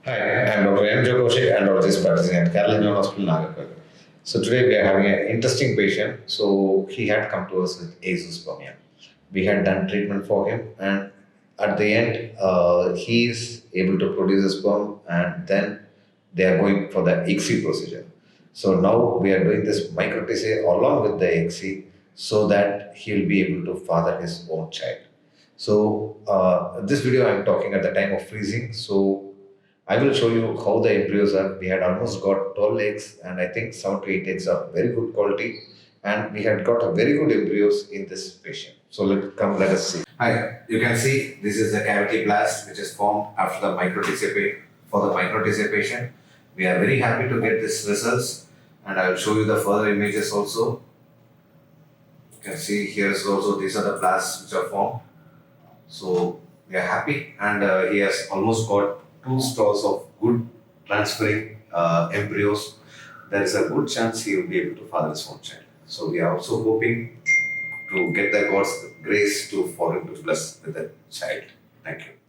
Hi, I'm Dr. Joe Kaushik, Andrologist practicing at Cleveland Hospital, Nagarkar. So today we are having an interesting patient. So he had come to us with azoospermia. We had done treatment for him, and at the end, he is able to produce a sperm, and then they are going for the ICSI procedure. So now we are doing this micro TCA along with the ICSI so that he will be able to father his own child. So this video I am talking at the time of freezing. So I will show you how the embryos are. We had almost got 12 eggs, and I think 7 to 8 eggs are very good quality. And we had got a very good embryos in this patient. So let us see. Hi, you can see this is the cavity blast which is formed after the for the microTCA patient. We are very happy to get these results, and I will show you the further images also. You can see here is also these are the blasts which are formed. So we are happy, and he has almost got 2 straws of good transferring embryos. There is a good chance he will be able to father his own child. So we are also hoping to get the God's grace to fall into bless with the child. Thank you.